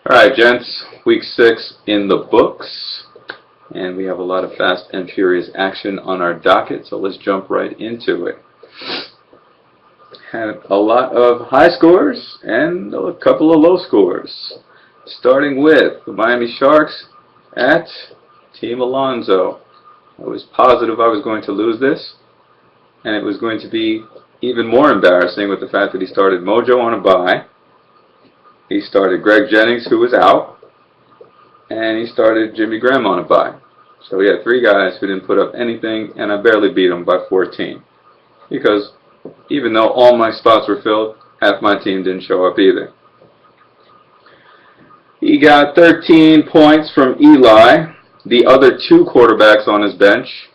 Alright, gents, week 6 in the books, and we have a lot of fast and furious action on our docket, so let's jump right into it. Had a lot of high scores and a couple of low scores, starting with the Miami Sharks at Team Alonso. I was positive I was going to lose this, and it was going to be even more embarrassing with the fact that he started Mojo on a bye. He started Greg Jennings, who was out, and he started Jimmy Graham on a bye. So we had 3 guys who didn't put up anything, and I barely beat him by 14. Because even though all my spots were filled, half my team didn't show up either. He got 13 points from Eli, the other 2 quarterbacks on his bench.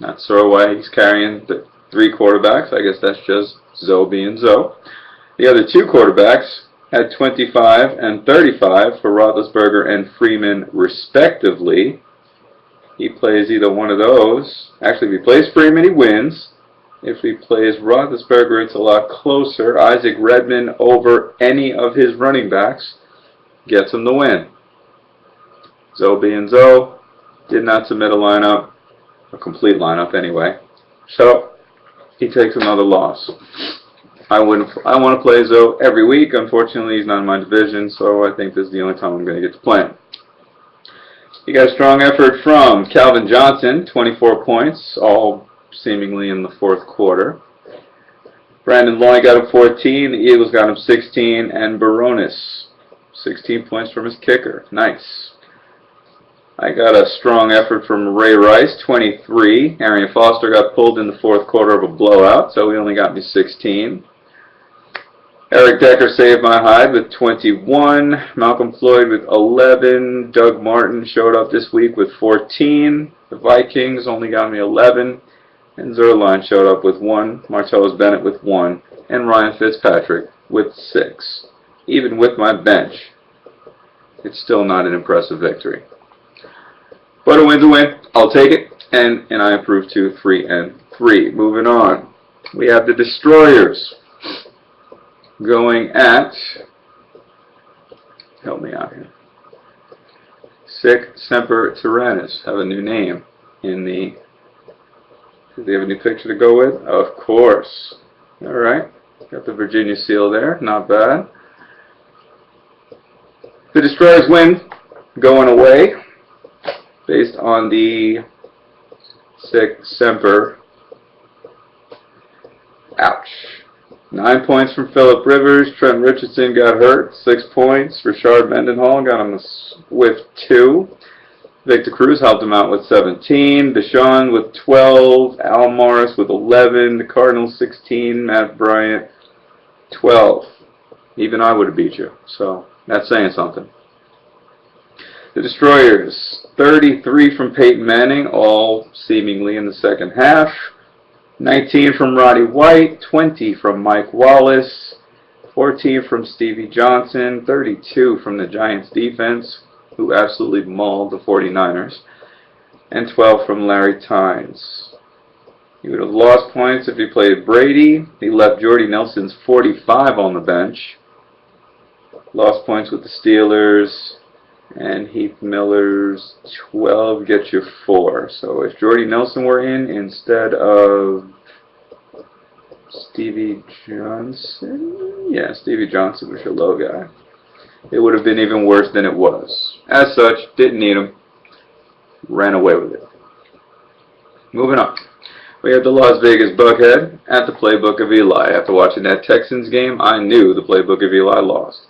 Not sure why he's carrying the 3 quarterbacks. I guess that's just Zoe being Zoe. The other 2 quarterbacks had 25 and 35 for Roethlisberger and Freeman, respectively. He plays either one of those. Actually, if he plays Freeman, he wins. If he plays Roethlisberger, it's a lot closer. Isaac Redman over any of his running backs gets him the win. Zoe being Zoe did not submit a lineup, a complete lineup anyway. So he takes another loss. I want to play Zoe every week. Unfortunately, he's not in my division, so I think this is the only time I'm going to get to play him. He got a strong effort from Calvin Johnson, 24 points, all seemingly in the 4th quarter. Brandon Loy got him 14, the Eagles got him 16, and Baronis, 16 points from his kicker. Nice. I got a strong effort from Ray Rice, 23. Arian Foster got pulled in the 4th quarter of a blowout, so he only got me 16. Eric Decker saved my hide with 21. Malcolm Floyd with 11. Doug Martin showed up this week with 14. The Vikings only got me 11. And Zerline showed up with 1. Martellus Bennett with 1. And Ryan Fitzpatrick with 6. Even with my bench, it's still not an impressive victory. But a win's a win. I'll take it. And I improved to 3-3. Moving on. We have the Destroyers going at, help me out here, Sic Semper Tyrannis. Have a new name in the, do they have a new picture to go with? Of course. Alright, got the Virginia seal there, not bad. The Destroyers win, going away, based on the Sic Semper. Ouch. 9 points from Phillip Rivers. Trent Richardson got hurt. 6 points. Rashard Mendenhall got him with 2. Victor Cruz helped him out with 17. Deshaun with 12. Al Morris with 11. The Cardinals 16. Matt Bryant 12. Even I would have beat you. So that's saying something. The Destroyers, 33 from Peyton Manning, all seemingly in the second half. 19 from Roddy White, 20 from Mike Wallace, 14 from Stevie Johnson, 32 from the Giants defense, who absolutely mauled the 49ers, and 12 from Larry Tynes. He would have lost points if he played Brady. He left Jordy Nelson's 45 on the bench. Lost points with the Steelers. And Heath Miller's 12 gets you 4. So if Jordy Nelson were in instead of Stevie Johnson, yeah, Stevie Johnson was your low guy, it would have been even worse than it was. As such, didn't need him. Ran away with it. Moving on. We have the Las Vegas Buckhead at the Playbook of Eli. After watching that Texans game, I knew the Playbook of Eli lost.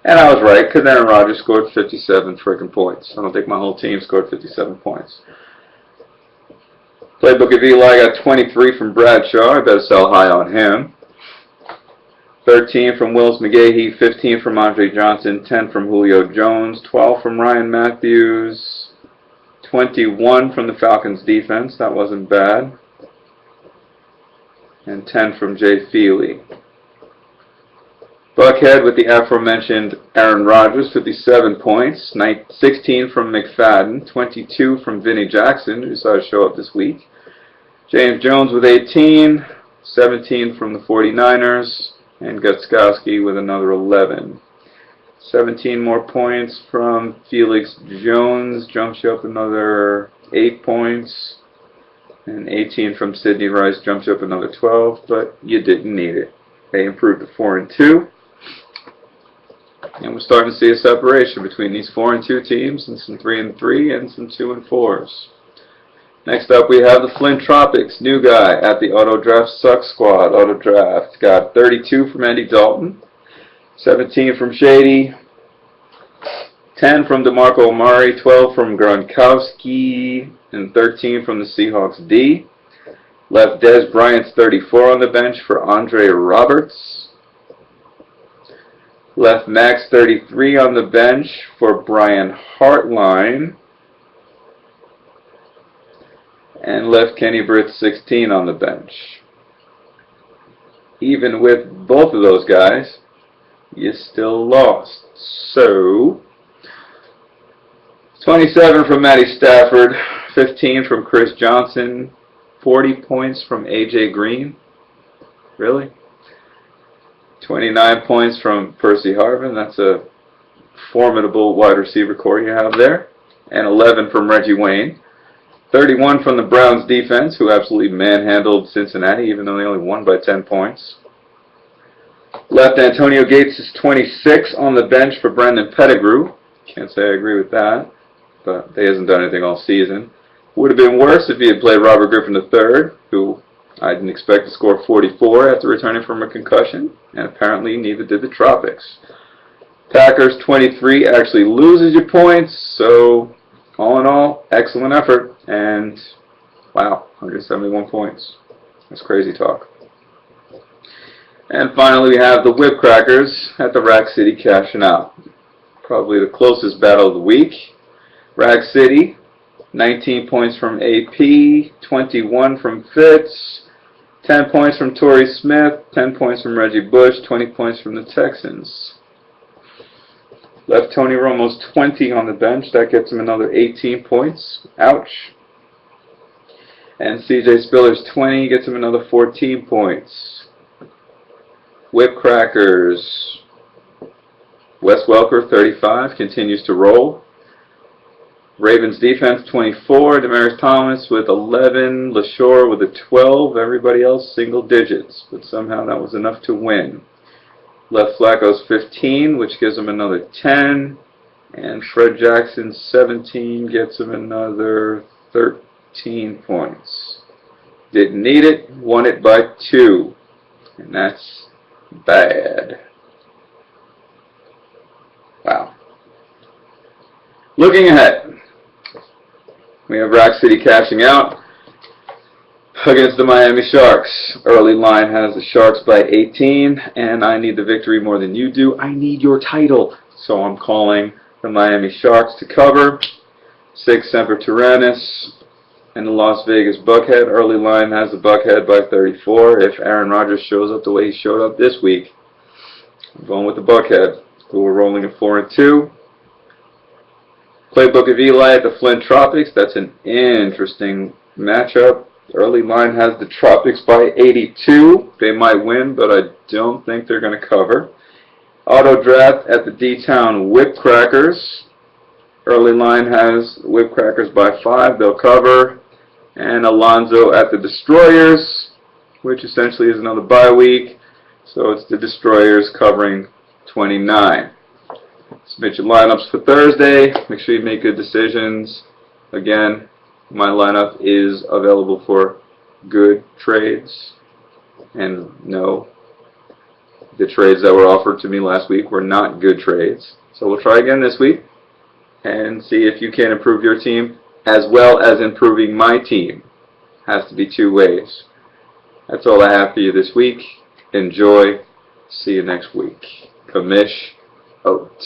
And I was right, because Aaron Rodgers scored 57 freaking points. I don't think my whole team scored 57 points. Playbook of Eli got 23 from Bradshaw. I better sell high on him. 13 from Willis McGahee, 15 from Andre Johnson, 10 from Julio Jones, 12 from Ryan Matthews, 21 from the Falcons defense. That wasn't bad. And 10 from Jay Feely. Buckhead with the aforementioned Aaron Rodgers, 57 points, 16 from McFadden, 22 from Vinnie Jackson, who decided to show up this week. James Jones with 18, 17 from the 49ers, and Gutskowski with another 11. 17 more points from Felix Jones, jumps you up another 8 points. And 18 from Sidney Rice jumps you up another 12, but you didn't need it. They improved to 4 and 2. And we're starting to see a separation between these 4 and 2 teams and some 3 and 3 and some 2 and 4s. Next up we have the Flint Tropics, new guy at the Auto Draft Suck Squad. Auto Draft got 32 from Andy Dalton, 17 from Shady, 10 from DeMarco Amari, 12 from Gronkowski, and 13 from the Seahawks D. Left Dez Bryant's 34 on the bench for Andre Roberts. Left Max 33 on the bench for Brian Hartline. And left Kenny Britt 16 on the bench. Even with both of those guys, you still lost. So, 27 from Matty Stafford, 15 from Chris Johnson, 40 points from AJ Green. Really? 29 points from Percy Harvin. That's a formidable wide receiver core you have there. And 11 from Reggie Wayne. 31 from the Browns defense, who absolutely manhandled Cincinnati, even though they only won by 10 points. Left Antonio Gates is 26 on the bench for Brandon Pettigrew. Can't say I agree with that, but he hasn't done anything all season. Would have been worse if he had played Robert Griffin III, who I didn't expect to score 44 after returning from a concussion, and apparently neither did the Tropics. Packers 23 actually loses you points, so all in all, excellent effort. And wow, 171 points. That's crazy talk. And finally, we have the Whip Crackers at the Rack City cashing out. Probably the closest battle of the week. Rack City, 19 points from AP, 21 from Fitz, 10 points from Torrey Smith, 10 points from Reggie Bush, 20 points from the Texans. Left Tony Romo's 20 on the bench. That gets him another 18 points. Ouch. And CJ Spiller's 20 gets him another 14 points. Whip Crackers. Wes Welker, 35, continues to roll. Ravens defense, 24. Demaryius Thomas with 11. LaShore with a 12. Everybody else single digits. But somehow that was enough to win. Left Flacco's 15, which gives him another 10. And Fred Jackson, 17, gets him another 13 points. Didn't need it, won it by 2. And that's bad. Wow. Looking ahead, we have Rack City cashing out against the Miami Sharks. Early line has the Sharks by 18, and I need the victory more than you do. I need your title. So I'm calling the Miami Sharks to cover. 6 Semper Tyrannis and the Las Vegas Buckhead. Early line has the Buckhead by 34. If Aaron Rodgers shows up the way he showed up this week, I'm going with the Buckhead, who are rolling at 4 and 2. Playbook of Eli at the Flint Tropics. That's an interesting matchup. Early line has the Tropics by 82. They might win, but I don't think they're going to cover. Auto Draft at the D-Town Whip Crackers. Early line has Whip Crackers by 5. They'll cover. And Alonzo at the Destroyers, which essentially is another bye week. So it's the Destroyers covering 29. Submit your lineups for Thursday. Make sure you make good decisions. Again, my lineup is available for good trades. And no, the trades that were offered to me last week were not good trades. So we'll try again this week and see if you can improve your team as well as improving my team. Has to be 2 ways. That's all I have for you this week. Enjoy. See you next week. Kamish out.